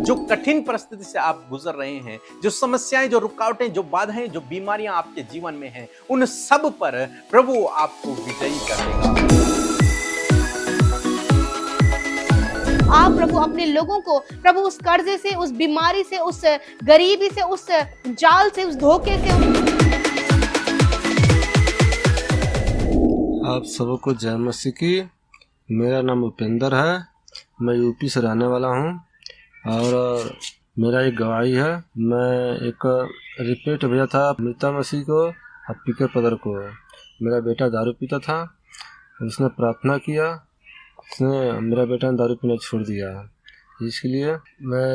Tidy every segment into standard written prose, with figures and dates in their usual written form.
जो कठिन परिस्थिति से आप गुजर रहे हैं, जो समस्याएं, जो रुकावटें, जो बाधाएं, जो बीमारियां आपके जीवन में हैं, उन सब पर प्रभु आपको विजयी कर देगा। आप प्रभु अपने लोगों को प्रभु उस कर्जे से, उस बीमारी से, उस गरीबी से, उस जाल से, उस धोखे से। आप सबको जय मसीह की। मेरा नाम उपेंद्र है, मैं यूपी से रहने वाला हूँ और मेरा एक गवाही है। मैं एक रिपोर्ट भेजा था अमृता मसीह को और पीके पदर को। मेरा बेटा दारू पीता था, उसने प्रार्थना किया, उसने मेरा बेटा ने दारू पीना छोड़ दिया। इसके लिए मैं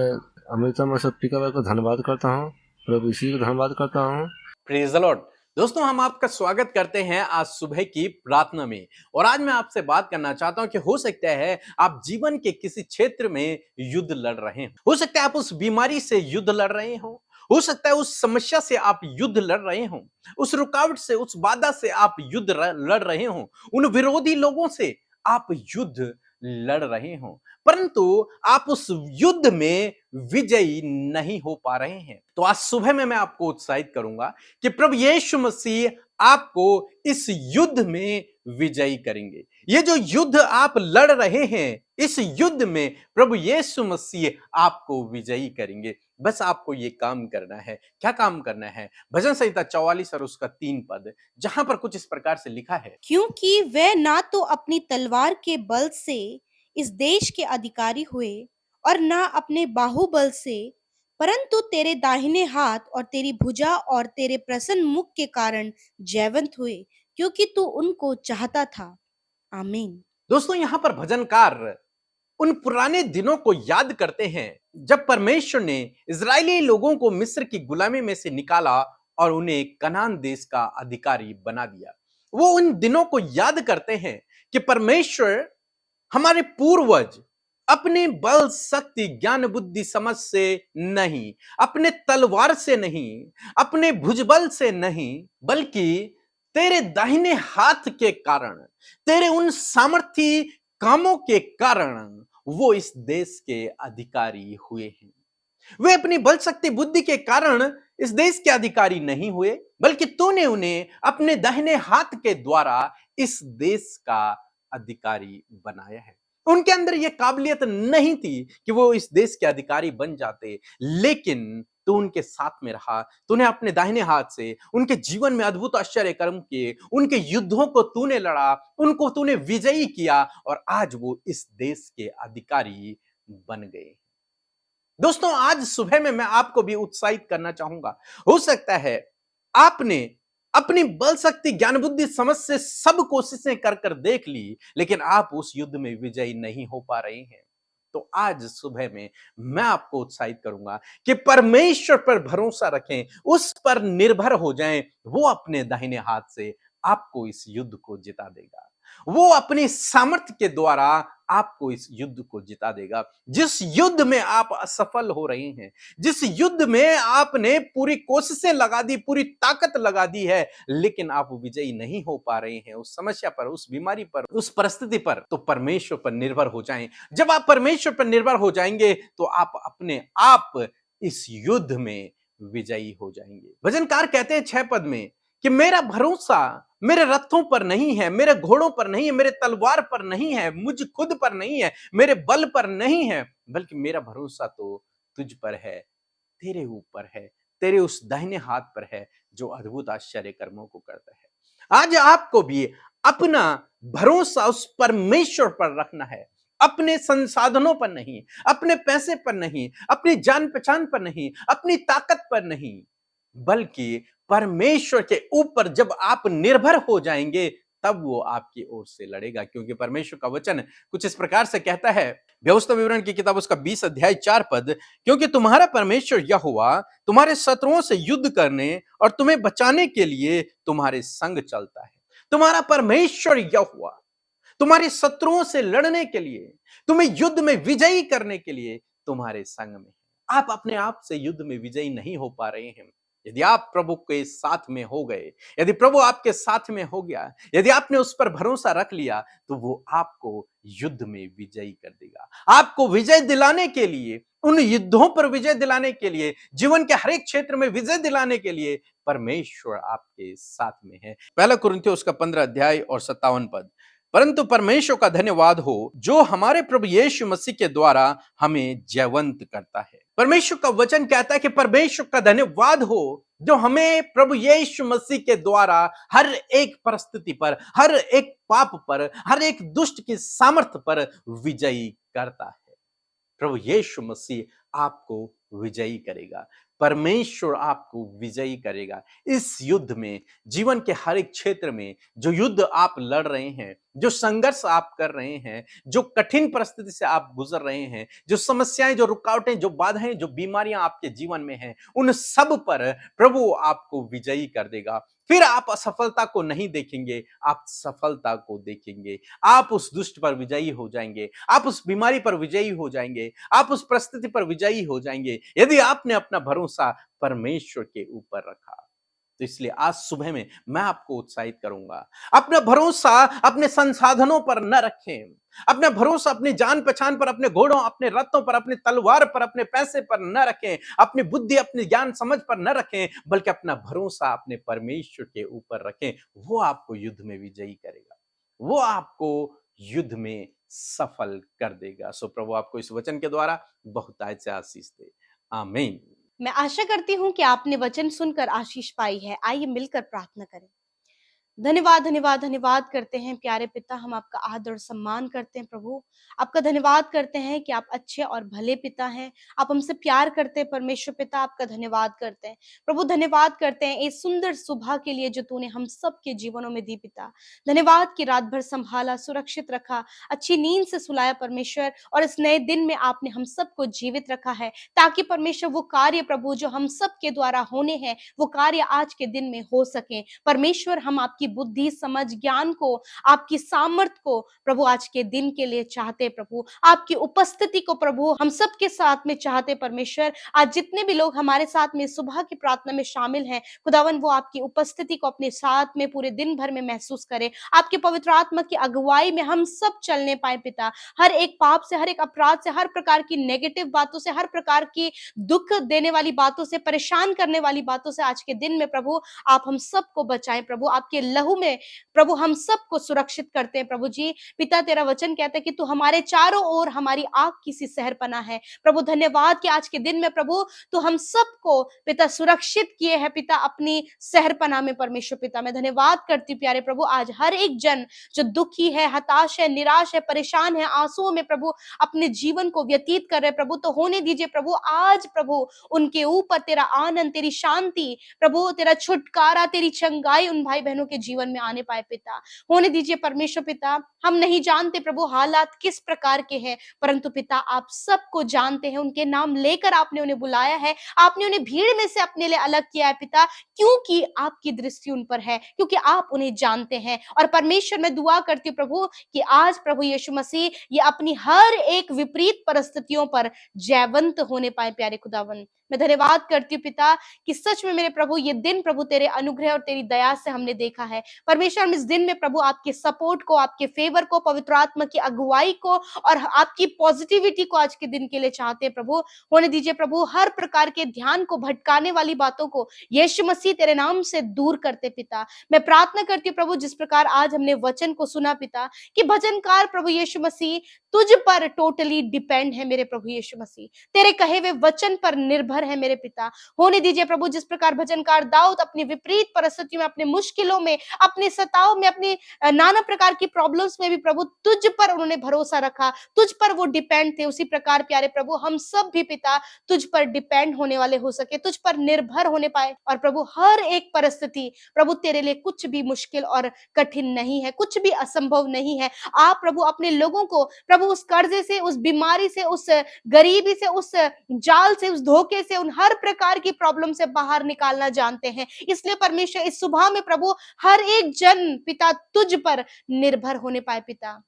अमृता मसीह पीके पदर को धन्यवाद करता हूँ, प्रभु यीशु को धन्यवाद करता हूँ। Praise the Lord. दोस्तों, हम आपका स्वागत करते हैं आज सुबह की प्रार्थना में। और आज मैं आपसे बात करना चाहता हूं कि हो सकता है आप जीवन के किसी क्षेत्र में युद्ध लड़ रहे हो सकता है आप उस बीमारी से युद्ध लड़ रहे हो सकता है उस समस्या से आप युद्ध लड़ रहे हो, उस रुकावट से, उस बाधा से आप युद्ध लड़ रहे हो, उन विरोधी लोगों से आप युद्ध लड़ रहे हो, परंतु आप उस युद्ध में विजयी नहीं हो पा रहे हैं। तो आज सुबह में मैं आपको उत्साहित करूंगा कि प्रभु यीशु मसीह आपको इस युद्ध में विजयी करेंगे। ये जो युद्ध आप लड़ रहे हैं, इस युद्ध में प्रभु यीशु मसीह आपको विजयी करेंगे। बस आपको ये काम करना है। क्या काम करना है? भजन संहिता 44 और उसका 3 पद, जहां पर कुछ इस प्रकार से लिखा है, क्योंकि वे ना तो अपनी तलवार के बल से इस देश के अधिकारी हुए और ना अपने बाहुबल से, परंतु तेरे दाहिने हाथ और तेरी भुजा और तेरे प्रसन्न मुख के कारण जयवंत हुए, क्योंकि तू उनको चाहता था। आमीन। दोस्तों, यहां पर भजनकार उन पुराने दिनों को याद करते हैं जब परमेश्वर ने इजरायली लोगों को मिस्र की गुलामी में से निकाला और उन्हें कनान देश का अधिकारी बना दिया। वो उन दिनों को याद करते हैं कि परमेश्वर, हमारे पूर्वज अपने बल, शक्ति, ज्ञान, बुद्धि, समझ से नहीं, अपने तलवार से नहीं, अपने भुजबल से नहीं, बल्कि तेरे दाहिने हाथ के कारण, तेरे उन सामर्थी कामों के कारण वो इस देश के अधिकारी हुए हैं। वे अपनी बल, शक्ति, बुद्धि के कारण इस देश के अधिकारी नहीं हुए, बल्कि तूने उन्हें अपने दाहिने हाथ के द्वारा इस देश का अधिकारी बनाया है। उनके अंदर यह काबिलियत नहीं थी कि वो इस देश के अधिकारी बन जाते, लेकिन तू उनके साथ में रहा। तूने अपने दाहिने हाथ से उनके जीवन में अद्भुत आश्चर्य कर्म किए, उनके युद्धों को तूने लड़ा, उनको तूने विजयी किया और आज वो इस देश के अधिकारी बन गए। दोस्तों, आज सुबह में मैं आपको भी उत्साहित करना चाहूंगा। हो सकता है आपने अपनी बल, शक्ति, ज्ञान, बुद्धि, समझ से सब कोशिशें कर कर देख ली, लेकिन आप उस युद्ध में विजयी नहीं हो पा रहे हैं। तो आज सुबह में मैं आपको उत्साहित करूंगा कि परमेश्वर पर भरोसा रखें, उस पर निर्भर हो जाएं। वो अपने दाहिने हाथ से आपको इस युद्ध को जिता देगा। वो अपनी सामर्थ्य के द्वारा आपको इस युद्ध को जिता देगा। जिस युद्ध में आप असफल हो रहे हैं, जिस युद्ध में आपने पूरी कोशिशें लगा दी, पूरी ताकत लगा दी है, लेकिन आप विजयी नहीं हो पा रहे हैं उस समस्या पर, उस बीमारी पर, उस परिस्थिति पर, तो परमेश्वर पर निर्भर हो जाएं। जब आप परमेश्वर पर निर्भर हो जाएंगे तो आप अपने आप इस युद्ध में विजयी हो जाएंगे। भजनकार कहते हैं 6 पद में कि मेरा भरोसा मेरे रथों पर नहीं है, मेरे घोड़ों पर नहीं है, मेरे तलवार पर नहीं है, मुझ खुद पर नहीं है, मेरे बल पर नहीं है, बल्कि मेरा भरोसा तो तुझ पर है, तेरे ऊपर है, तेरे उस दाहिने हाथ पर है जो अद्भुत आश्चर्य कर्मों को करता है। आज आपको भी अपना भरोसा उस परमेश्वर पर रखना है, अपने संसाधनों पर नहीं, अपने पैसे पर नहीं, अपनी जान पहचान पर नहीं, अपनी ताकत पर नहीं, बल्कि परमेश्वर के ऊपर जब आप निर्भर हो जाएंगे तब वो आपकी ओर से लड़ेगा। क्योंकि परमेश्वर का वचन कुछ इस प्रकार से कहता है, व्यवस्था विवरण की किताब उसका 20 अध्याय 4 पद, क्योंकि तुम्हारा परमेश्वर यहोवा तुम्हारे शत्रुओं से युद्ध करने और तुम्हें बचाने के लिए तुम्हारे संग चलता है। तुम्हारा परमेश्वर यहोवा तुम्हारे शत्रुओं से लड़ने के लिए, तुम्हें युद्ध में विजयी करने के लिए तुम्हारे संग में। आप अपने आप से युद्ध में विजयी नहीं हो पा रहे हैं। यदि आप प्रभु के साथ में हो गए, यदि प्रभु आपके साथ में हो गया, यदि आपने उस पर भरोसा रख लिया, तो वो आपको युद्ध में विजयी कर देगा। आपको विजय दिलाने के लिए, उन युद्धों पर विजय दिलाने के लिए, जीवन के हर एक क्षेत्र में विजय दिलाने के लिए परमेश्वर आपके साथ में है। पहला कुरिन्थियों उसका 15 अध्याय और 57 पद। परंतु परमेश्वर का धन्यवाद हो जो हमारे प्रभु यीशु मसीह के द्वारा हमें जयवंत करता है। परमेश्वर का वचन कहता है कि परमेश्वर का धन्यवाद हो जो हमें प्रभु यीशु मसीह के द्वारा हर एक परिस्थिति पर, हर एक पाप पर, हर एक दुष्ट की सामर्थ्य पर विजयी करता है। प्रभु यीशु मसीह आपको विजयी करेगा। परमेश्वर आपको विजयी करेगा। इस युद्ध में, जीवन के हर एक क्षेत्र में जो युद्ध आप लड़ रहे हैं, जो संघर्ष आप कर रहे हैं, जो कठिन परिस्थिति से आप गुजर रहे हैं, जो समस्याएं, जो रुकावटें, जो बाधाएं, जो बीमारियां आपके जीवन में हैं, उन सब पर प्रभु आपको विजयी कर देगा। फिर आप असफलता को नहीं देखेंगे, आप सफलता को देखेंगे। आप उस दुष्ट पर विजयी हो जाएंगे, आप उस बीमारी पर विजयी हो जाएंगे, आप उस परिस्थिति पर विजयी हो जाएंगे यदि आपने अपना भरोसा परमेश्वर के ऊपर रखा। तो इसलिए आज सुबह में मैं आपको उत्साहित करूंगा, अपना भरोसा अपने संसाधनों पर न रखें, अपना भरोसा अपनी जान पहचान पर, अपने घोड़ों, अपने रथों पर, अपने तलवार पर, अपने पैसे पर न रखें, अपनी बुद्धि, अपनी ज्ञान समझ पर न रखें, बल्कि अपना भरोसा अपने परमेश्वर के ऊपर रखें। वो आपको युद्ध में विजयी करेगा, वो आपको युद्ध में सफल कर देगा। सो प्रभु आपको इस वचन के द्वारा बहुतायत से आशीष दे। आमीन। मैं आशा करती हूँ कि आपने वचन सुनकर आशीष पाई है। आइए मिलकर प्रार्थना करें। धन्यवाद, धन्यवाद, धन्यवाद करते हैं प्यारे पिता, हम आपका आदर और सम्मान करते हैं प्रभु। आपका धन्यवाद करते हैं कि आप अच्छे और भले पिता हैं, आप हमसे प्यार करते हैं परमेश्वर पिता, आपका धन्यवाद करते हैं प्रभु। धन्यवाद करते हैं इस सुंदर सुबह के लिए जो तूने हम सब के जीवनों में दी पिता। धन्यवाद कि रात भर संभाला, सुरक्षित रखा, अच्छी नींद से सुलाया परमेश्वर, और इस नए दिन में आपने हम सबको जीवित रखा है, ताकि परमेश्वर वो कार्य प्रभु जो हम सब के द्वारा होने हैं, वो कार्य आज के दिन में हो सके। परमेश्वर हम आपकी बुद्धि, समझ, ज्ञान को, आपकी सामर्थ को प्रभु आज के दिन के लिए चाहते प्रभु, आपकी उपस्थिति को प्रभु हम सब के साथ में चाहते परमेश्वर। आज जितने भी लोग हमारे साथ में सुबह की प्रार्थना में शामिल हैं खुदावन, वो आपकी उपस्थिति को अपने साथ में पूरे दिन भर में महसूस करें। आपके पवित्र आत्मा की अगुवाई में हम सब चलने पाए पिता। हर एक पाप से, हर एक अपराध से, हर प्रकार की नेगेटिव बातों से, हर प्रकार की दुख देने वाली बातों से, परेशान करने वाली बातों से आज के दिन में प्रभु आप हम सबको बचाएं प्रभु। आपके लहू में प्रभु हम सबको सुरक्षित करते हैं प्रभु जी। पिता तेरा वचन कहता है कि तू हमारे चारों ओर हमारी आग की सी सहरपना है प्रभु। धन्यवाद कि आज के दिन में प्रभु तू हम सबको पिता सुरक्षित किए है पिता अपनी सहरपना में परमेश्वर पिता। मैं धन्यवाद करती हूं प्यारे प्रभु, आज हर एक जन जो दुखी है, हताश है, निराश है, परेशान है, आंसुओं में प्रभु अपने जीवन को व्यतीत कर रहे प्रभु, तो होने दीजिए प्रभु आज प्रभु उनके ऊपर तेरा आनंद, तेरी शांति प्रभु, तेरा छुटकारा, तेरी चंगाई उन भाई बहनों के जीवन में आने पाए पिता। होने दीजिए परमेश्वर पिता। हम नहीं जानते प्रभु हालात किस प्रकार के हैं, परंतु पिता आप सबको जानते हैं। उनके नाम लेकर आपने उन्हें बुलाया है, आपने उन्हें भीड़ में से अपने लिए अलग किया है पिता, क्योंकि आपकी दृष्टि उन पर है, क्योंकि आप उन्हें जानते हैं। और परमेश्वर मैं दुआ करती हूँ प्रभु कि आज प्रभु यीशु मसीह ये अपनी हर एक विपरीत परिस्थितियों पर जयवंत होने पाए प्यारे खुदावन। मैं धन्यवाद करती हूँ पिता कि सच में मेरे प्रभु ये दिन प्रभु तेरे अनुग्रह और तेरी दया से हमने देखा है परमेश्वर। हम इस दिन में प्रभु आपके सपोर्ट को, आपके फेवर को, पवित्र आत्मा की अगुवाई को और आपकी पॉजिटिविटी को आज के दिन के लिए चाहते हैं प्रभु। होने दीजिए प्रभु हर प्रकार के ध्यान को भटकाने वाली बातों को यीशु मसीह तेरे नाम से दूर करते पिता। मैं प्रार्थना करती हूँ प्रभु जिस प्रकार आज हमने वचन को सुना पिता कि भजनकार प्रभु यीशु मसीह तुझ पर टोटली डिपेंड है मेरे प्रभु यीशु मसीह, तेरे कहे हुए वचन पर निर्भर है मेरे पिता। होने दीजिए प्रभु जिस प्रकार भजनकार दाऊद अपनी विपरीत परिस्थितियों में, अपने मुश्किलों में, अपने सताव में, अपनी नाना प्रकार की प्रॉब्लम्स में भी प्रभु तुझ पर उन्होंने भरोसा रखा, तुझ पर वो डिपेंड थे, उसी प्रकार प्यारे प्रभु हम सब भी पिता तुझ पर डिपेंड होने वाले हो सके, तुझ पर निर्भर होने पाए। और प्रभु हर एक परिस्थिति प्रभु तेरे लिए कुछ भी मुश्किल और कठिन नहीं है, कुछ भी असंभव नहीं है। आप प्रभु अपने लोगों को प्रभु उस कर्जे से, उस बीमारी से, उस गरीबी से, उस जाल से, उस धोखे से, उन हर प्रकार की प्रॉब्लम से बाहर निकालना जानते हैं। इसलिए परमेश्वर इस सुबह में प्रभु हर एक जन पिता तुझ पर निर्भर होने पाए पिता।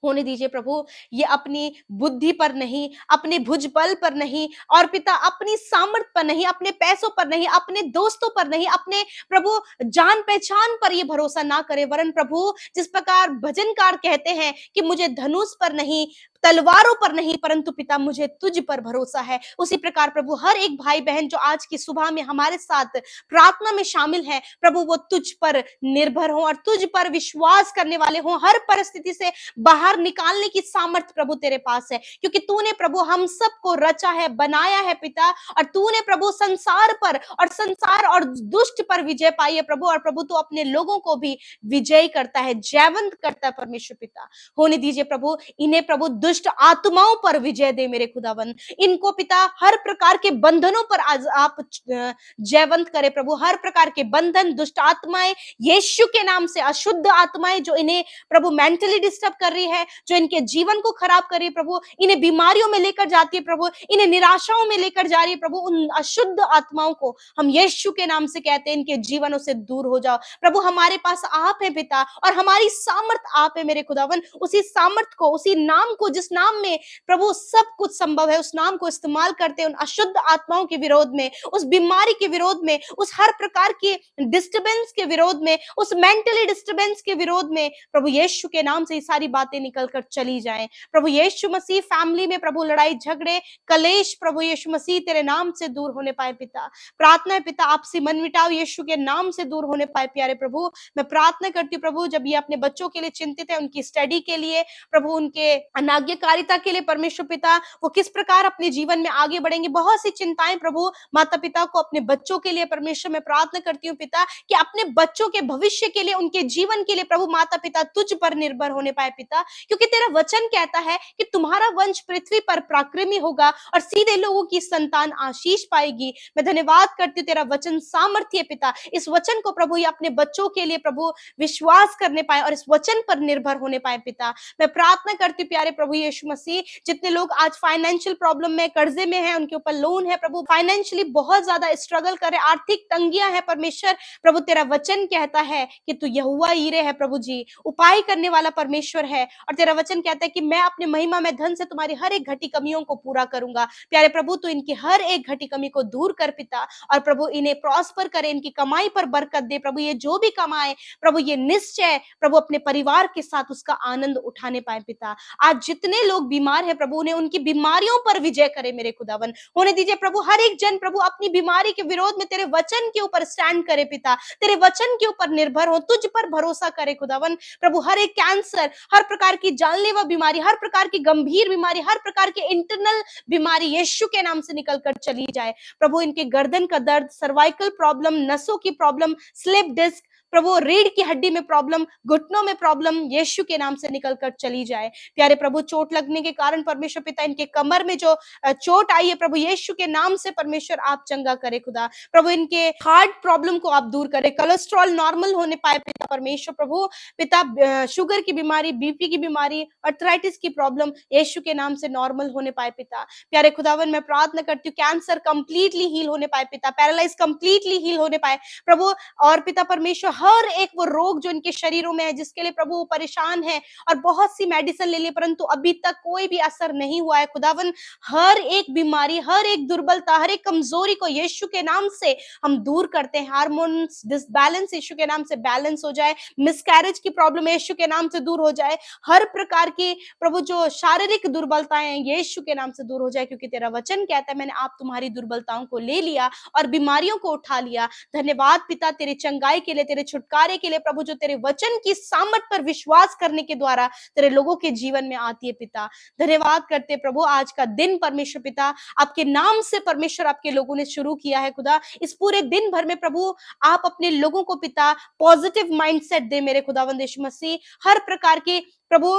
होने दीजिए प्रभु, ये अपनी बुद्धि पर नहीं, अपने भुजबल पर नहीं, और पिता अपनी सामर्थ पर नहीं, अपने पैसों पर नहीं, अपने दोस्तों पर नहीं, अपने प्रभु जान पहचान पर ये भरोसा ना करे, वरन प्रभु जिस प्रकार भजनकार कहते हैं कि मुझे धनुष पर नहीं, तलवारों पर नहीं, परंतु पिता मुझे तुझ पर भरोसा है, उसी प्रकार प्रभु हर एक भाई बहन जो आज की सुबह में हमारे साथ प्रार्थना में शामिल है, प्रभु वो तुझ पर निर्भर हो और तुझ पर विश्वास करने वाले हो, हर परिस्थिति से बाहर निकालने की सामर्थ प्रभु तेरे पास है, क्योंकि तूने प्रभु हम सबको रचा है, बनाया है पिता, और तूने प्रभु संसार और दुष्ट पर विजय पाई है प्रभु, और प्रभु तू अपने लोगों को भी विजयी करता है, जयवंत करता है परमेश्वर पिता। होने दीजिए प्रभु, इन्हें प्रभु दुष्ट आत्माओं पर विजय दे मेरे खुदावन, इनको पिता हर प्रकार के बंधनों पर आज आप जयवंत करे प्रभु, हर प्रकार के बंधन, दुष्ट आत्माएं यीशु के नाम से, अशुद्ध आत्माएं जो इन्हें प्रभु मेंटली डिस्टर्ब कर रही है, जो इनके जीवन को खराब कर रही है प्रभु, इन्हें बीमारियों में लेकर जाती है प्रभु, इन्हें निराशाओं में लेकर जा रही है प्रभु, उन अशुद्ध आत्माओं को हम यीशु के नाम से कहते हैं, इनके जीवनों से दूर हो जाओ प्रभु। हमारे पास आप है पिता, और हमारी सामर्थ आप है मेरे खुदावन, उसी सामर्थ को, उसी नाम को, जिस नाम में प्रभु सब कुछ संभव है, उस नाम को इस्तेमाल करते हैं उन अशुद्ध आत्माओं के विरोध में, उस बीमारी के विरोध में, उस हर प्रकार की डिस्टर्बेंस के विरोध में, उस मेंटली डिस्टर्बेंस के विरोध में प्रभु यीशु के नाम से ये सारी बातें निकलकर चली जाएं प्रभु यीशु मसीह। फैमिली में प्रभु लड़ाई झगड़े कलेश प्रभु यीशु मसीह तेरे नाम से दूर होने पाए पिता। प्रार्थना है पिता, आपसी मन मिटाव यीशु के नाम से दूर होने पाए प्यारे प्रभु। मैं प्रार्थना करती हूँ प्रभु, जब ये अपने बच्चों के लिए चिंतित है, उनकी स्टडी के लिए प्रभु, उनके अनाज्ञाकारिता के लिए परमेश्वर पिता, वो किस प्रकार अपने जीवन में आगे बढ़ेंगे, बहुत सी चिंताएं प्रभु माता पिता को अपने बच्चों के लिए परमेश्वर मैं प्रार्थना करती हूँ पिता, कि अपने बच्चों के भविष्य के लिए, उनके जीवन के लिए प्रभु माता पिता तुझ पर निर्भर होने पाए पिता, क्योंकि तेरा वचन कहता है कि तुम्हारा वंश पृथ्वी पर पराक्रमी होगा और सीधे लोगों की संतान आशीष पाएगी। मैं धन्यवाद करती हूँ, तेरा वचन सामर्थ्य पिता, इस वचन को प्रभु ये अपने बच्चों के लिए प्रभु विश्वास करने पाए और इस वचन पर निर्भर होने पाए पिता। मैं प्रार्थना करती हूँ प्यारे प्रभु यीशु मसीह, जितने लोग आज फाइनेंशियल प्रॉब्लम में, कर्जे में है, उनके ऊपर लोन है प्रभु, फाइनेंशियली बहुत ज्यादा स्ट्रगल करे, आर्थिक तंगियां है परमेश्वर, प्रभु तेरा वचन कहता है कि तू यहोवा यीरे है प्रभु जी, उपाय करने वाला परमेश्वर है, और तेरा वचन कहता है कि मैं अपने महिमा में धन से तुम्हारी हर एक घटी कमियों को पूरा करूंगा। प्यारे प्रभु तू इनकी हर एक घटी कमी को दूर कर पिता, और प्रभु इन्हें प्रॉस्पर करे, इनकी कमाई पर बरकत दे प्रभु, ये जो भी कमाए प्रभु ये निश्चय प्रभु अपने परिवार के साथ उसका आनंद उठाने पाए पिता। आज जितने लोग बीमार है प्रभु, उन्हें उनकी बीमारियों पर विजय करे मेरे खुदावन। होने दीजिए प्रभु, हर एक जन प्रभु अपनी बीमारी के विरोध में तेरे वचन के ऊपर स्टैंड करे पिता, तेरे वचन के ऊपर निर्भर हो, तुझ पर भरोसा करे खुदावन। प्रभु हर एक कैंसर, हर प्रकार की जानलेवा बीमारी, हर प्रकार की गंभीर बीमारी, हर प्रकार की इंटरनल बीमारी यीशु के नाम से निकलकर चली जाए प्रभु। इनके गर्दन का दर्द, सर्वाइकल प्रॉब्लम, नसों की प्रॉब्लम, स्लिप डिस्क प्रभु, रीढ़ की हड्डी में प्रॉब्लम, घुटनों में प्रॉब्लम, यीशु के नाम से निकलकर चली जाए प्यारे प्रभु। चोट लगने के कारण परमेश्वर पिता इनके कमर में जो चोट आई है प्रभु, यीशु के नाम से परमेश्वर आप चंगा करे खुदा। प्रभु इनके हार्ट प्रॉब्लम को आप दूर करे, कोलेस्ट्रॉल नॉर्मल होने पाए पिता परमेश्वर प्रभु पिता, शुगर की बीमारी, बीपी की बीमारी, अर्थराइटिस की प्रॉब्लम यीशु के नाम से नॉर्मल होने पाए पिता। प्यारे खुदावन मैं प्रार्थना करती हूँ, कैंसर कंप्लीटली हील होने पाए पिता, पैरालाइज कंप्लीटली हील होने पाए प्रभु, और पिता परमेश्वर हर एक वो रोग जो इनके शरीरों में है, जिसके लिए प्रभु वो परेशान है और बहुत सी मेडिसिन ले ली परंतु अभी तक कोई भी असर नहीं हुआ है खुदावन, हर एक बीमारी, हर एक दुर्बलता, हर एक कमजोरी को यीशु के नाम से हम दूर करते हैं। हार्मोन्स डिसबैलेंस यीशु के नाम से बैलेंस हो जाए, मिसकैरेज की प्रॉब्लम यीशु के नाम से दूर हो जाए, हर प्रकार की प्रभु जो शारीरिक दुर्बलताएं हैं यीशु के नाम से दूर हो जाए, क्योंकि तेरा वचन कहता है मैंने आप तुम्हारी दुर्बलताओं को ले लिया और बीमारियों को उठा लिया। धन्यवाद पिता तेरे चंगाई के लिए, तेरे छुटकारे के लिए प्रभु, जो तेरे वचन की सामर्थ पर विश्वास करने के द्वारा तेरे लोगों के जीवन में आती है पिता। धन्यवाद करते प्रभु, आज का दिन परमेश्वर पिता आपके नाम से परमेश्वर आपके लोगों ने शुरू किया है खुदा। इस पूरे दिन भर में प्रभु आप अपने लोगों को पिता पॉजिटिव माइंडसेट दे मेरे खुदावंद यीशु मसीह। हर प्रकार के प्रभु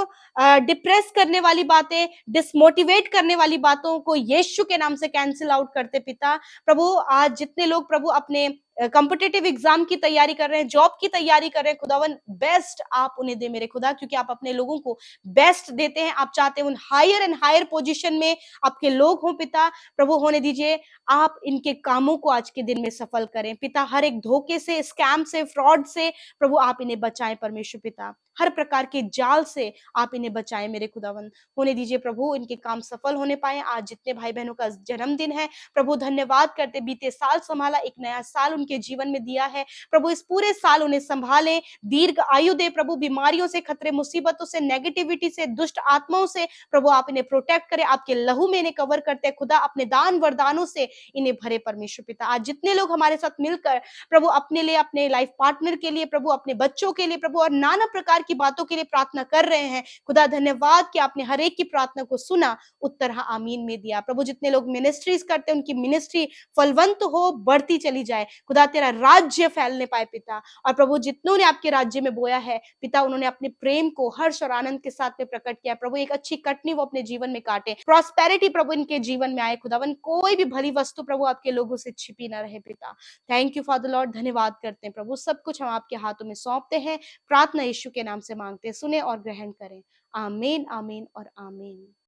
डिप्रेस करने वाली बातें, डिसमोटिवेट करने वाली बातों को यीशु के नाम से कैंसिल आउट करते पिता। प्रभु आज जितने लोग प्रभु अपने कॉम्पिटिटिव एग्जाम की तैयारी कर रहे हैं, जॉब की तैयारी कर रहे हैं खुदावन, बेस्ट आप उन्हें दे मेरे खुदा, क्योंकि आप अपने लोगों को बेस्ट देते हैं। आप चाहते हैं उन हायर एंड हायर पोजीशन में आपके लोग हों पिता। प्रभु होने दीजिए आप इनके कामों को आज के दिन में सफल करें पिता। हर एक धोखे से, स्कैम से, फ्रॉड से प्रभु आप इन्हें बचाएं परमेश्वर पिता। हर प्रकार के जाल से से आप इन्हें बचाएं मेरे खुदावन। होने दीजिए प्रभु, इनके काम सफल होने पाए। आज जितने भाई बहनों का जन्मदिन है प्रभु, धन्यवाद करते, बीते साल संभाला, एक नया साल उनके जीवन में दिया है प्रभु। इस पूरे साल उन्हें संभाले, दीर्घ आयु दे प्रभु। बीमारियों से, खतरे, मुसीबतों से, नेगेटिविटी से, दुष्ट आत्माओं से प्रभु आप इन्हें प्रोटेक्ट करें, आपके लहू में इन्हें कवर करते हैं खुदा। अपने दान वरदानों से इन्हें भरे परमेश्वर पिता। आज जितने लोग हमारे साथ मिलकर प्रभु अपने लिए, अपने लाइफ पार्टनर के लिए प्रभु, अपने बच्चों के लिए प्रभु, और नाना प्रकार की बातों के लिए प्रार्थना कर रहे हैं खुदा, धन्यवाद कि आपने हर एक की प्रार्थना को सुना, उत्तर हाँ आमीन में दिया प्रभु। जितने लोग मिनिस्ट्रीज करते हैं उनकी मिनिस्ट्री फलवंत हो, बढ़ती चली जाए खुदा, तेरा राज्य फैलने पाए पिता। और प्रभु जितनों ने आपके राज्य में बोया है पिता, उन्होंने अपने प्रेम को हर्ष और आनंद के साथ में प्रकट किया प्रभु। एक अच्छी कटनी वो अपने जीवन में काटे, प्रॉस्पेरिटी प्रभु इनके जीवन में आए खुदावन। कोई भी भली वस्तु प्रभु आपके लोगों से छिपी ना रहे पिता। थैंक यू फादर लॉर्ड, धन्यवाद करते हैं प्रभु। सब कुछ हम आपके हाथों में सौंपते हैं, प्रार्थना यीशु के नाम से मांगते हैं, सुने और ग्रहण करें। आमीन, आमीन और आमीन।